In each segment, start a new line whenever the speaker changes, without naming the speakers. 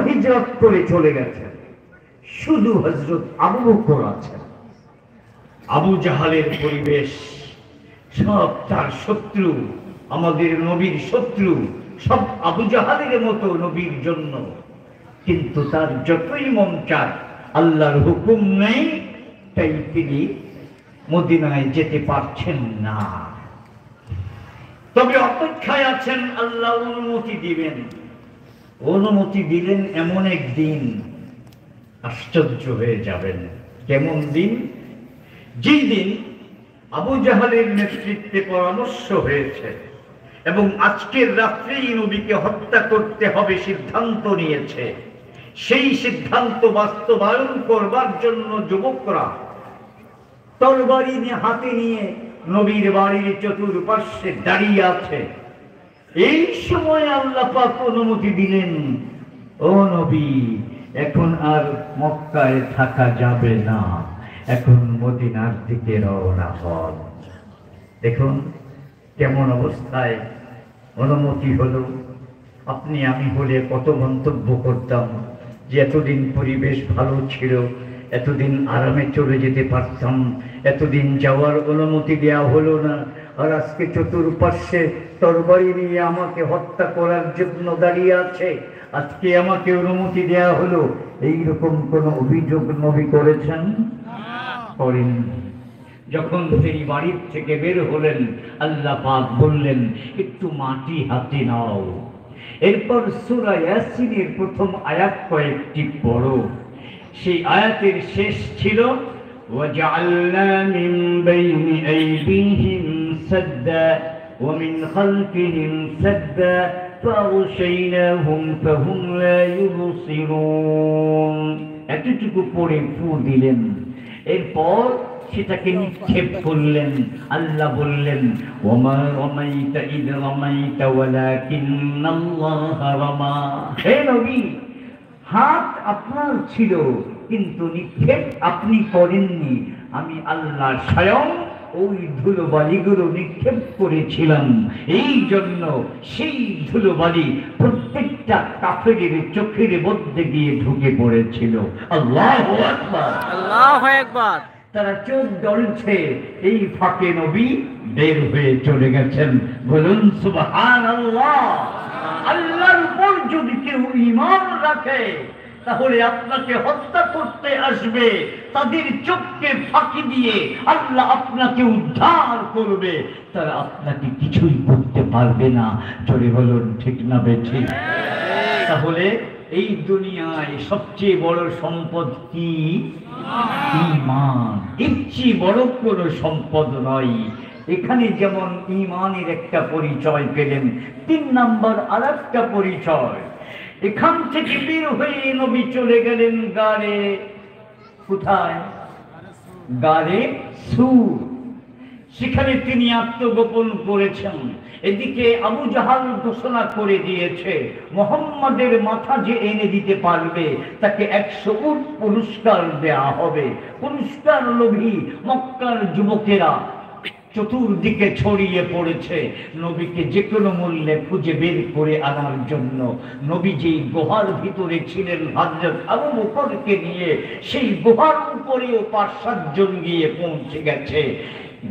হিজরত করে চলে গেছেন, শুধু হযরত আবু বকর আছেন। আবু জাহালের পরিবেশ, সব তার শত্রু, আমাদের নবীর শত্রু, সব আবু জাহালের মতো নবীর জন্য। কিন্তু তার যতই মন চায়, আল্লাহর হুকুম নেই, তাই তিনি মদিনায় যেতে পারছেন না। তবে অপেক্ষায় আছেন, আল্লাহ অনুমতি দিবেন। অনুমতি দিলেন এমন একদিন, আশ্চর্য হয়ে যাবেন। কেমন দিন? যেই দিন আবু জাহালের নেতৃত্বে পরামর্শ হয়েছে এবং আজকের রাত্রেই নবীকে হত্যা করতে হবে সিদ্ধান্ত নিয়েছে। সেই সিদ্ধান্ত বাস্তবায়ন করবার জন্য যুবকরা তরবারি হাতে নিয়ে নবীর বাড়ির চতুর্পার্শ্বে দাঁড়িয়ে আছে। এই সময় আল্লাহ পাক অনুমতি দিলেন, ও নবী, এখন আর মক্কায় থাকা যাবে না, এখন মদিনার দিকে রওনা হন। দেখুন কেমন অবস্থায় অনুমতি হলো। আপনি আমি হলে কত মন্তব্য করতাম যে এতদিন পরিবেশ ভালো ছিল, এতদিন আরামে চলে যেতে পারতাম, এতদিন যাওয়ার অনুমতি দেওয়া হলো না, আর আজকে চতুর্পার্শ্বে তরবারি নিয়ে আমাকে হত্যা করার জন্য দাঁড়িয়ে আছে, আজকে আমাকে অনুমতি দেওয়া হলো। এইরকম কোন অভিযোগ নবী করেছেন? করেন। যখন তিনি বাড়ির থেকে বের হলেন, আল্লাহ পাক বললেন, একটু মাটি হাতে নাও। এরপর সূরা ইয়াসিনের প্রথম আয়াত কয়েকটি পড়ো। সেই আয়াতের শেষ ছিল, ওয়াজআলনা মিন বাইনি আইদিহিম সাদ্দা ওয়া মিন খালফিহিম সাদ্দা ফাগশাইনাহুম ফাহুম লা ইউবসিরুন। এতটুকু পড়ে ফু দিলেন। এরপর সেটাকে নিক্ষেপ করলেন। আল্লাহ বললেন, ওমা রামাইতা ইয রামাইতা ওয়ালাকিন্নাল্লাহা রামা। হে নবী, হাত আপনার ছিল, কিন্তু নিক্ষেপ আপনি করেননি, আমি আল্লাহ স্বয়ং ওই ধুলোবালিগুলো নিক্ষেপ করেছিলাম। এই জন্য সেই ধুলোবালি প্রত্যেকটা কাফেরের চোখের মধ্যে গিয়ে ঢুকে পড়েছিল। আল্লাহু আকবার,
আল্লাহু আকবার।
তারা চোখ জ্বলছে, এই ফাঁকে নবী বের হয়ে চলে গেছেন। বলুন সুবহানাল্লাহ। আল্লাহর উপর যদি কেউ ঈমান রাখে, তাহলে আপনাকে হত্যা করতে আসবে, তাদের চোখকে ফাঁকি দিয়ে আল্লাহ আপনাকে উদ্ধার করবে। তারা আপনাকে কিছুই করতে পারবে না। জোরে বলুন ঠিক না বেঠিক? তাহলে এই দুনিয়ায় সবচেয়ে বড় সম্পদ কি? ঈমান। এর চেয়ে বড় কোনো সম্পদ নয়। এখানে যেমন ঈমানের একটা পরিচয় পেলেন, ৩ নাম্বার আরেকটা পরিচয়। এখান থেকে বের হয়ে নবী চলে গেলেন গারে। কোথায়? গারে সূর। সেখানে তিনি আত্মগোপন করেছেন। এদিকে আবু জাহাল ঘোষণা করে দিয়েছে, মুহাম্মাদের মাথা যে এনে দিতে পারবে তাকে ১০০ উট পুরস্কার দেয়া হবে। পুরস্কার লোভী মক্কার যুবকেরা চতুর্দিকে ছড়িয়ে পড়েছে নবীকে যে কোনো মূল্যে খুঁজে বের করে আনার জন্য। নবী যেই গুহার ভিতরে ছিলেন হযরত আবু বকরকে নিয়ে, সেই গুহার উপরেও ৫-৭ জন গিয়ে পৌঁছে গেছে।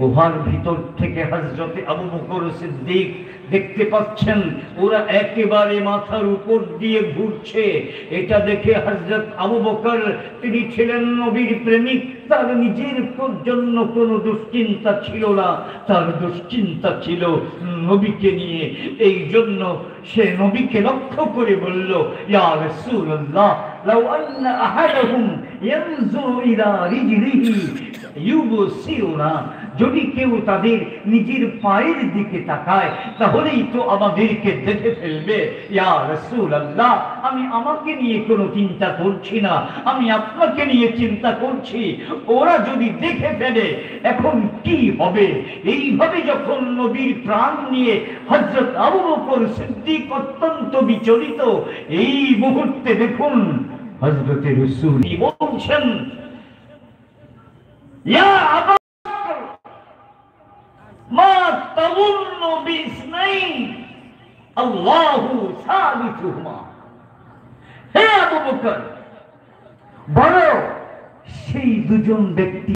গুহার ভিতর থেকে হযরত আবু বকর সিদ্দিক দেখতে পাচ্ছেন ওরা একেবারে মাথার উপর দিয়ে ঘুরছে। এটা দেখে হযরত আবু বকর, তিনি ছিলেন নবীর প্রেমিক, তার নিজের জন্য কোনো দুশ্চিন্তা ছিল না, তার দুশ্চিন্তা ছিল নবীকে নিয়ে। এই জন্য সে নবীকে লক্ষ্য করে বলল, ইয়া রাসূলুল্লাহ, লাউ আন্না আহাদাহুম ইয়ানজুরু ইলা রিজলিহি ইউবসিরুনা। যদি কেউ তাদের নিজের পায়ের দিকে তাকায়, তাহলেই তো আমাদেরকে দেখে ফেলবে। ইয়া রাসূলুল্লাহ, আমি আমাকে নিয়ে কোনো চিন্তা করছি না, আমি আপনাকে নিয়ে চিন্তা করছি। ওরা যদি দেখে ফেলে এখন কি হবে? এইভাবে যখন নবীর প্রাণ নিয়ে হযরত আবু বকর সিদ্দিক অত্যন্ত বিচলিত, এই মুহূর্তে দেখুন হযরত রাসূল বলছেন, ইয়া আবু মা তাযুন্নু বিসনাইন আল্লাহু সালিসুহুমা। হে বকর। বলো সেই দুজন ব্যক্তি